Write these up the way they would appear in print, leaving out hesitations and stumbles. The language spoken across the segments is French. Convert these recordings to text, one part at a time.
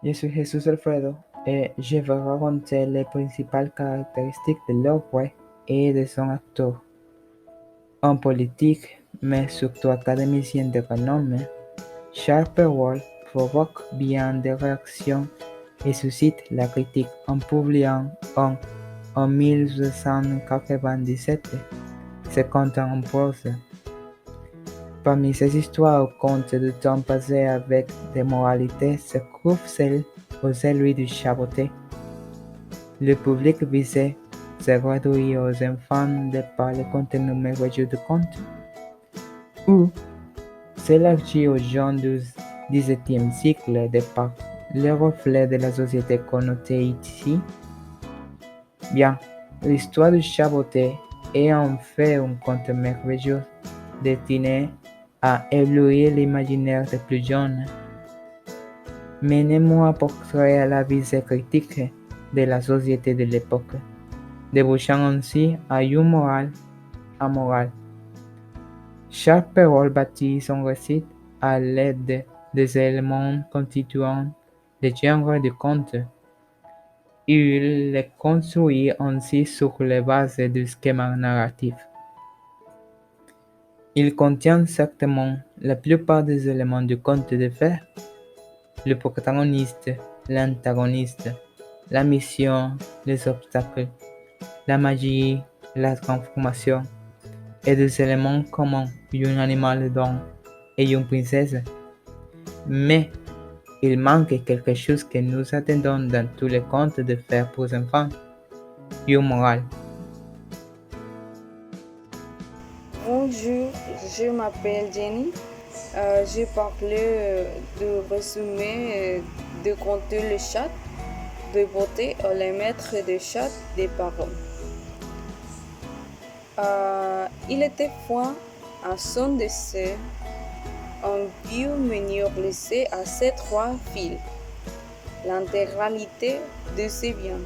Je suis Jesús Alfredo et je vais raconter les principales caractéristiques de l'œuvre et de son acteur. Un politique, mais surtout académicien de renom, Charles Perrault provoque bien des réactions et suscite la critique en publiant en 1897 ses contes en prose. Parmi ces histoires ou contes de temps passés avec des moralités se trouve celle ou celui du chaboté. Le public visé se réduit aux enfants de par le contenu merveilleux du conte, ou s'élargit aux gens du XVIIe siècle de par le reflet de la société connotée ici. Bien, l'histoire du chaboté est en fait un conte merveilleux destiné à éblouir l'imaginaire des plus jeunes, mais néanmoins portrait à la visée critique de la société de l'époque, débouchant ainsi à une morale amorale. Charles Perrault bâtit son récit à l'aide des éléments constituant le genre du conte. Il les construit ainsi sur les bases du schéma narratif. Il contient certainement la plupart des éléments du conte de fées: le protagoniste, l'antagoniste, la mission, les obstacles, la magie, la transformation, et des éléments communs, un animal dont et une princesse. Mais il manque quelque chose que nous attendons dans tous les contes de fées pour enfants: une morale. Bonjour, je m'appelle Jenny. J'ai parlé de résumé de compter le chat, de voter les maîtres de chat des parents. Il était fois, à son décès, un vieux meneur laissé à ses trois filles l'intégralité de ses biens.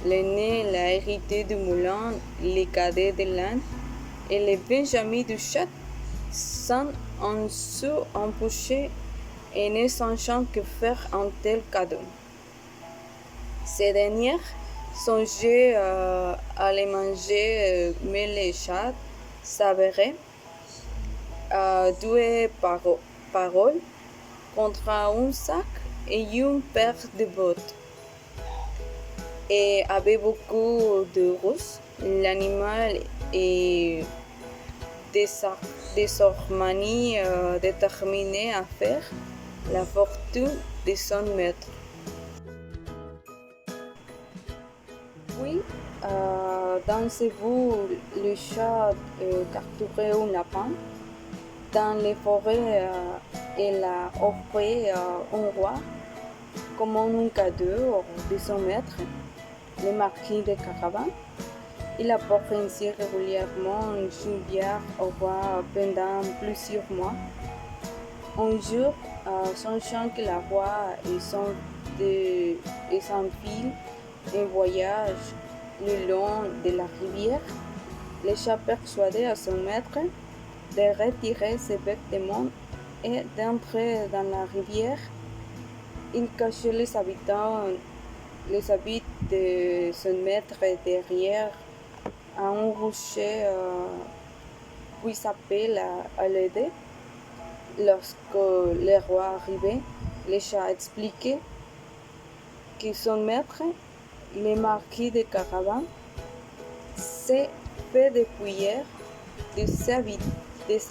L'aîné l'a hérité du moulin, les cadets de l'Inde et les benjamins du chat sans un sou empoché et ne sachant que faire un tel cadeau. Ces dernières songeaient à les manger, mais les chats s'avéraient doués paroles contre un sac et une paire de bottes. Et avait beaucoup de rousse. L'animal est désormais déterminé à faire la fortune de son maître. Puis, dans ce bout, le chat capturait un lapin dans les forêts et l'a offert au roi comme un cadeau de son maître, le marquis de Carabin. Il apporte ainsi régulièrement une bière au roi pendant plusieurs mois. Un jour, sachant que la roi et son fille un voyage le long de la rivière, le chat persuadait à son maître de retirer ses vêtements et d'entrer dans la rivière. Il cachait les habits de son maître derrière un rocher, puis s'appelle à l'aider. Lorsque le roi arrivait, le chat expliquait que son maître, le marquis de Carabin, s'est fait dépouiller de ses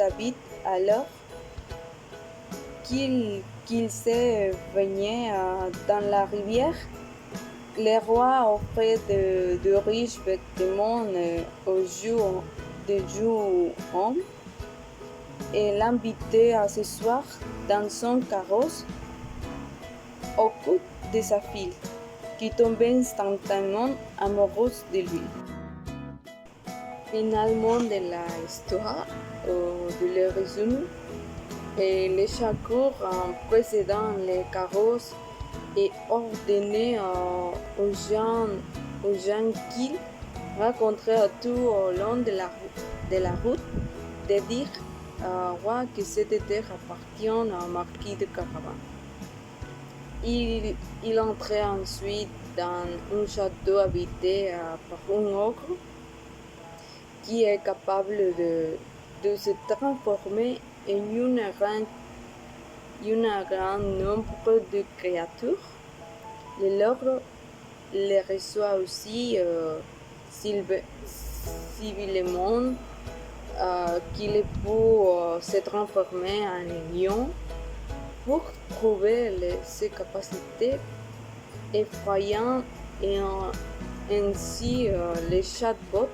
habits alors qu'il s'est baigné dans la rivière. Le roi offrait de riches vêtements aux jeunes hommes et l'invitait à s'asseoir dans son carrosse au cou de sa fille, qui tombait instantanément amoureuse de lui. Finalement de l'histoire, de le résumé, et le chat court en précédant les carrosses et ordonnait aux gens qu'ils rencontraient tout au long de la route de dire au roi que cette terre appartient au marquis de Carabin. Il entrait ensuite dans un château habité par un ogre qui est capable de se transformer en un grand nombre de créatures. L'ogre les reçoit aussi civilement qu'il peut se transformer en lion pour prouver ses capacités effrayantes et ainsi le chatbot.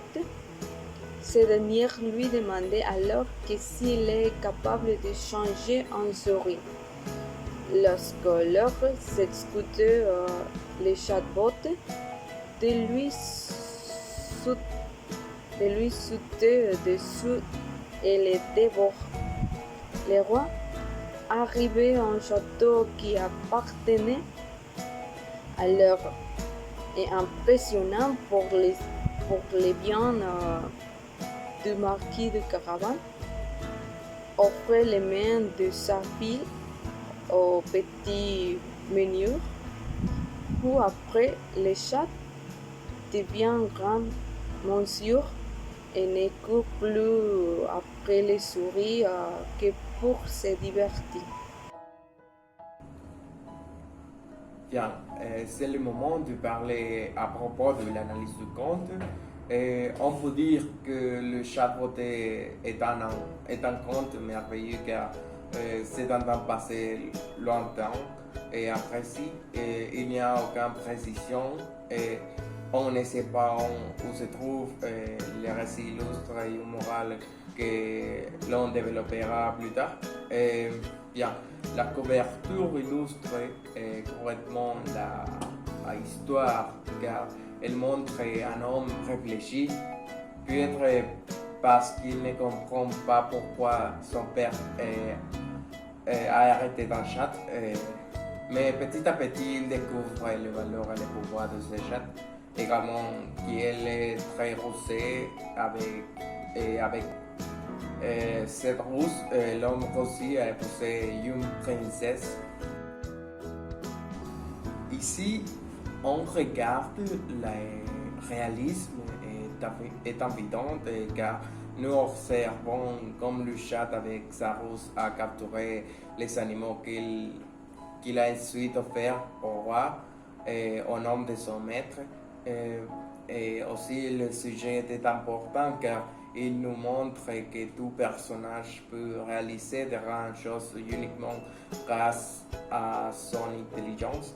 Ce dernier lui demandait alors que s'il est capable de changer en souris. Lorsque l'ogre s'exécutait le chatbot, de lui sauter dessus et le dévore. Le roi, arrivé à un château qui appartenait à l'ogre, et impressionnant pour les biens du marquis de Carabas, offrait les mains de sa fille au petit menhir, où après le chat devient grand monsieur et ne court plus après les souris que pour se divertir. Bien, c'est le moment de parler à propos de l'analyse du conte. On peut dire que le chatbot est un conte merveilleux car c'est un temps passé longtemps et imprécis. Il n'y a aucune précision et on ne sait pas où se trouvent les récits illustres et morales que l'on développera plus tard. Bien, la couverture illustre correctement la histoire car elle montre un homme réfléchi, peut-être parce qu'il ne comprend pas pourquoi son père a arrêté d'un chat, mais petit à petit il découvre les valeurs et les pouvoirs de ce chat, également qu'elle est très roussée avec cette rousse, l'homme aussi a épousé une princesse. Ici, on regarde le réalisme est évident car nous observons comme le chat avec sa rousse a capturé les animaux qu'il a ensuite offert au roi et au nom de son maître. Et aussi le sujet était important car il nous montre que tout personnage peut réaliser de grandes choses uniquement grâce à son intelligence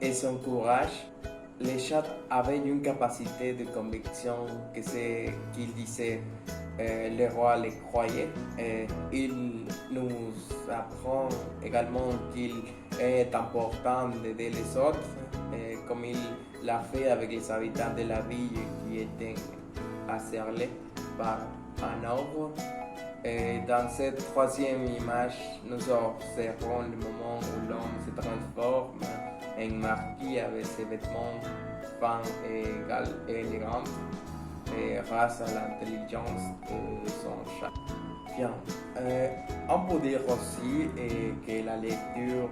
et son courage. Le chat avait une capacité de conviction que c'est qu'il disait, le roi le croyait. Et il nous apprend également qu'il est important d'aider les autres, comme il l'a fait avec les habitants de la ville qui étaient assaillis par un ogre. Et dans cette troisième image, nous observons le moment où l'homme se transforme en marquis avec ses vêtements fins et élégants grâce à l'intelligence de son chat. Bien, on peut dire aussi que la lecture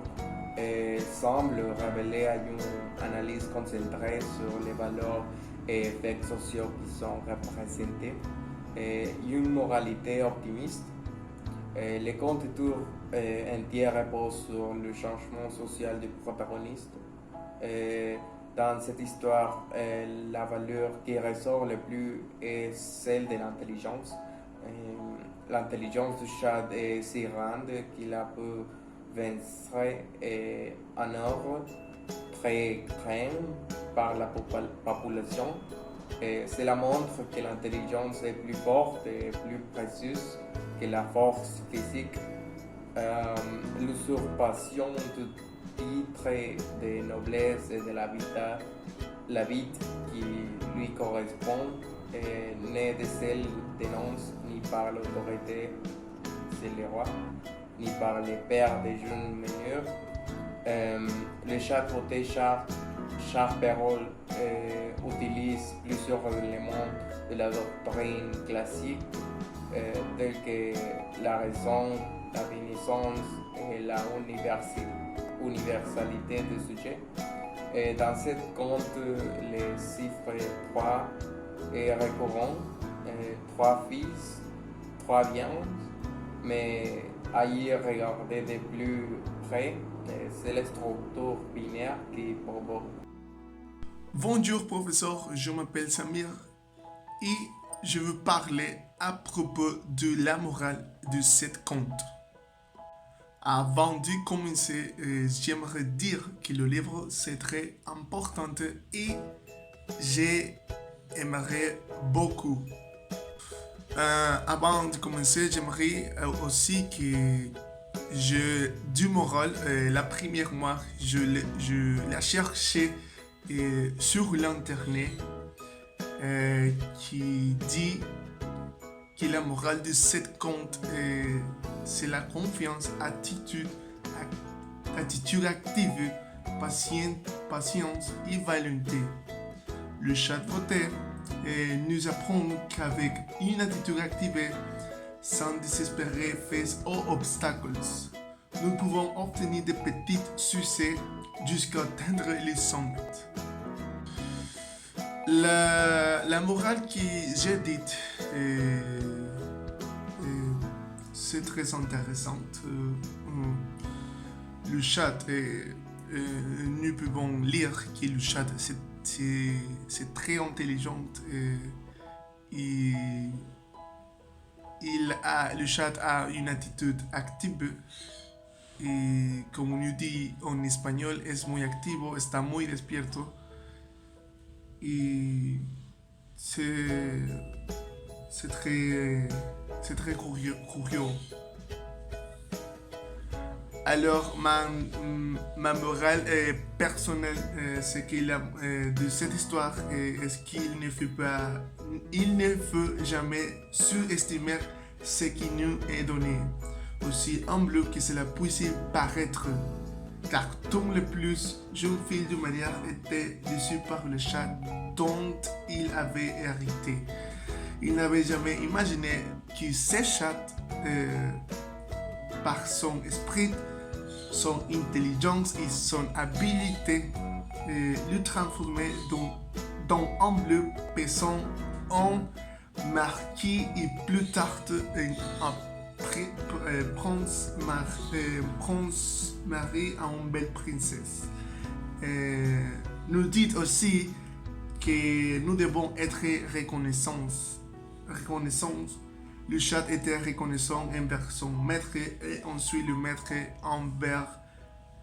semble révéler une analyse concentrée sur les valeurs et effets sociaux qui sont représentés, une moralité optimiste. Les contes tour entiers reposent sur le changement social du protagoniste. Dans cette histoire, la valeur qui ressort le plus est celle de l'intelligence. L'intelligence du chat est si grande qu'il a pu vaincre un ordre très craint par la population. Cela montre que l'intelligence est plus forte et plus précieuse que la force physique. L'usurpation du titre de noblesse et de la vie qui lui correspond n'est de celle des nonces ni par l'autorité, c'est le roi, ni par les pères des jeunes meneurs. Le chat voté Charles Perrault utilise plusieurs éléments de la doctrine classique, tels que la raison, la bénéficence et la universalité du sujet. Et dans cette conte, les chiffres 3 est récurrent, 3 fils, 3 viandes, mais à y regarder de plus près, c'est la structure binaire qui provoque. Bonjour professeur, je m'appelle Samir et je veux parler à propos de la morale de cette conte. Avant de commencer, j'aimerais dire que le livre c'est très important et j'aimerais beaucoup. Avant de commencer, j'aimerais aussi que du moral, la première fois, je la cherchais sur l'internet qui dit que la morale de cette conte c'est la confiance, attitude active, patience et volonté. Le chat voté nous apprend qu'avec une attitude active, sans désespérer face aux obstacles, nous pouvons obtenir des petits succès jusqu'à atteindre les sommets. La morale que j'ai dite, c'est très intéressant. Le chat, nous pouvons lire que le chat, c'est très intelligent. Et le chat a une attitude active. Et comme on dit en espagnol, es muy activo, está muy despierto. Et c'est très curieux. Alors, ma morale personnelle, c'est qu'il de cette histoire, est qu'il ne faut jamais sous-estimer ce qui nous est donné, aussi humble que cela puisse paraître. Car Tom le plus jeune fils de manière était déçu par le chat dont il avait hérité. Il n'avait jamais imaginé que ce chat, par son esprit, son intelligence et son habileté, le transformait dans humble personne en marquis et plus tard prince Marie à une belle princesse. Nous dit aussi que nous devons être reconnaissants. Le chat était reconnaissant envers son maître et ensuite le maître envers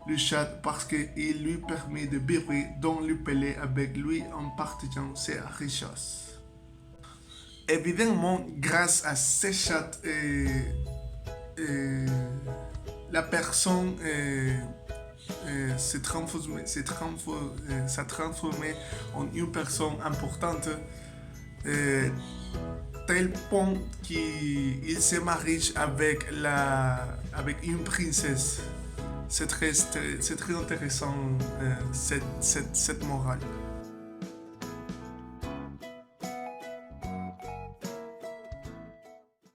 le chat parce qu'il lui permet de vivre dans le palais avec lui en partageant ses richesses. Évidemment, grâce à ce chat, la personne s'est transformée en une personne importante, tel point qu'il se marie avec une princesse. C'est très intéressant cette morale.